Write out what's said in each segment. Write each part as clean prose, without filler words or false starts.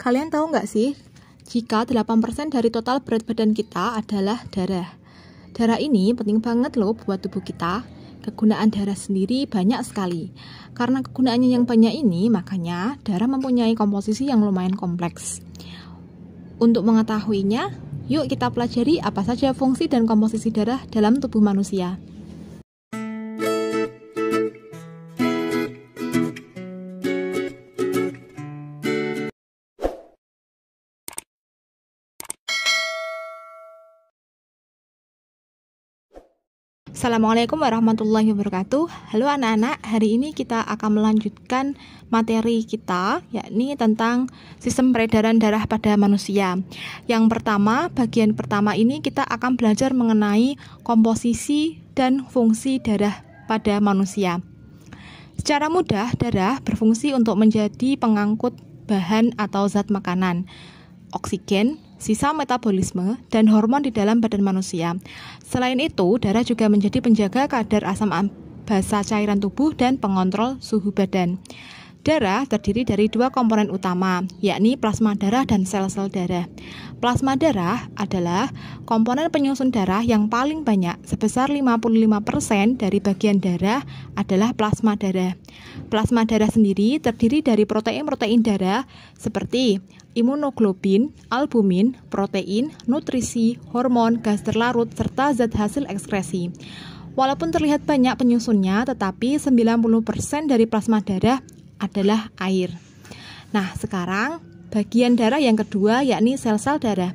Kalian tahu nggak sih, jika 8% dari total berat badan kita adalah darah. Darah ini penting banget loh buat tubuh kita. Kegunaan darah sendiri banyak sekali. Karena kegunaannya yang banyak ini, makanya darah mempunyai komposisi yang lumayan kompleks. Untuk mengetahuinya, yuk kita pelajari apa saja fungsi dan komposisi darah dalam tubuh manusia. Assalamualaikum warahmatullahi wabarakatuh. Halo anak-anak, hari ini kita akan melanjutkan materi kita, yakni tentang sistem peredaran darah pada manusia. Yang pertama, bagian pertama ini kita akan belajar mengenai komposisi dan fungsi darah pada manusia. Secara mudah, darah berfungsi untuk menjadi pengangkut bahan atau zat makanan, oksigen, sisa metabolisme, dan hormon di dalam badan manusia. Selain itu, darah juga menjadi penjaga kadar asam basa cairan tubuh dan pengontrol suhu badan. Darah terdiri dari dua komponen utama, yakni plasma darah dan sel-sel darah. Plasma darah adalah komponen penyusun darah yang paling banyak, sebesar 55% dari bagian darah adalah plasma darah. Plasma darah sendiri terdiri dari protein-protein darah seperti imunoglobin, albumin, protein, nutrisi, hormon, gas terlarut, serta zat hasil ekskresi. Walaupun terlihat banyak penyusunnya, tetapi 90% dari plasma darah adalah air. Nah, sekarang bagian darah yang kedua yakni sel-sel darah.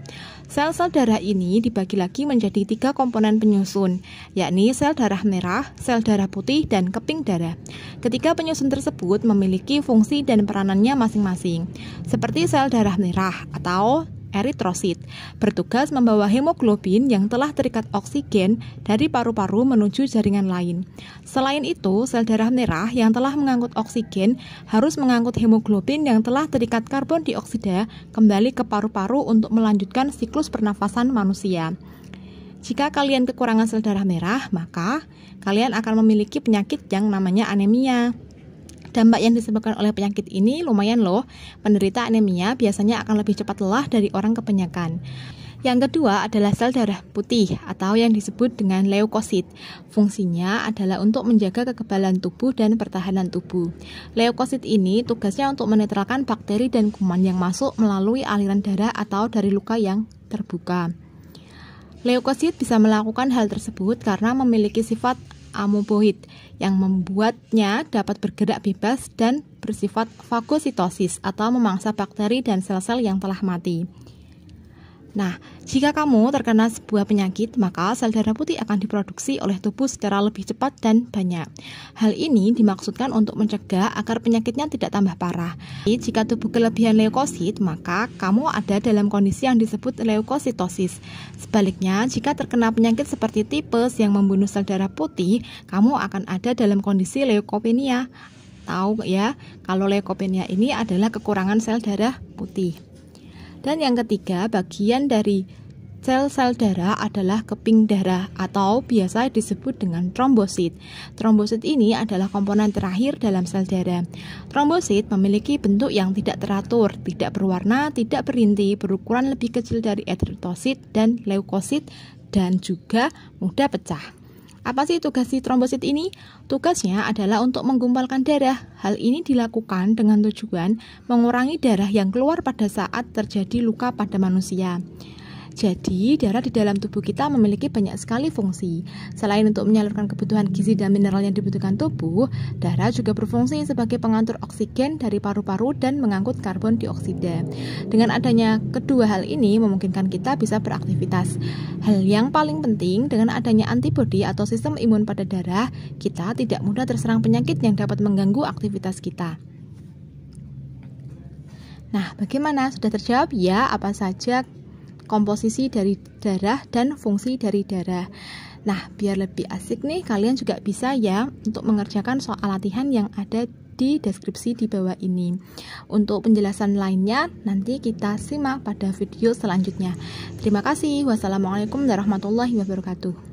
Sel-sel darah ini dibagi lagi menjadi 3 komponen penyusun, yakni sel darah merah, sel darah putih, dan keping darah. Ketiga penyusun tersebut memiliki fungsi dan peranannya masing-masing. Seperti sel darah merah atau eritrosit, bertugas membawa hemoglobin yang telah terikat oksigen dari paru-paru menuju jaringan lain. Selain itu, sel darah merah yang telah mengangkut oksigen harus mengangkut hemoglobin yang telah terikat karbon dioksida kembali ke paru-paru untuk melanjutkan siklus pernafasan manusia. Jika kalian kekurangan sel darah merah, maka kalian akan memiliki penyakit yang namanya anemia. Dampak yang disebabkan oleh penyakit ini lumayan loh. Penderita anemia biasanya akan lebih cepat lelah dari orang kebanyakan. Yang kedua adalah sel darah putih atau yang disebut dengan leukosit. Fungsinya adalah untuk menjaga kekebalan tubuh dan pertahanan tubuh. Leukosit ini tugasnya untuk menetralkan bakteri dan kuman yang masuk melalui aliran darah atau dari luka yang terbuka. Leukosit bisa melakukan hal tersebut karena memiliki sifat amoeboid yang membuatnya dapat bergerak bebas dan bersifat fagositosis atau memangsa bakteri dan sel-sel yang telah mati. Nah, jika kamu terkena sebuah penyakit, maka sel darah putih akan diproduksi oleh tubuh secara lebih cepat dan banyak. Hal ini dimaksudkan untuk mencegah agar penyakitnya tidak tambah parah. Jika tubuh kelebihan leukosit, maka kamu ada dalam kondisi yang disebut leukositosis. Sebaliknya, jika terkena penyakit seperti tipes yang membunuh sel darah putih, kamu akan ada dalam kondisi leukopenia. Tahu ya, kalau leukopenia ini adalah kekurangan sel darah putih. Dan yang ketiga, bagian dari sel-sel darah adalah keping darah atau biasa disebut dengan trombosit. Trombosit ini adalah komponen terakhir dalam sel darah. Trombosit memiliki bentuk yang tidak teratur, tidak berwarna, tidak berinti, berukuran lebih kecil dari eritrosit dan leukosit, dan juga mudah pecah. Apa sih tugas si trombosit ini? Tugasnya adalah untuk menggumpalkan darah. Hal ini dilakukan dengan tujuan mengurangi darah yang keluar pada saat terjadi luka pada manusia. Jadi, darah di dalam tubuh kita memiliki banyak sekali fungsi. Selain untuk menyalurkan kebutuhan gizi dan mineral yang dibutuhkan tubuh, darah juga berfungsi sebagai pengatur oksigen dari paru-paru dan mengangkut karbon dioksida. Dengan adanya kedua hal ini memungkinkan kita bisa beraktivitas. Hal yang paling penting, dengan adanya antibodi atau sistem imun pada darah, kita tidak mudah terserang penyakit yang dapat mengganggu aktivitas kita. Nah, bagaimana? Sudah terjawab ya apa saja komposisi dari darah dan fungsi dari darah. Nah, biar lebih asik nih, kalian juga bisa ya untuk mengerjakan soal latihan yang ada di deskripsi di bawah ini. Untuk penjelasan lainnya, nanti kita simak pada video selanjutnya. Terima kasih. Wassalamualaikum warahmatullahi wabarakatuh.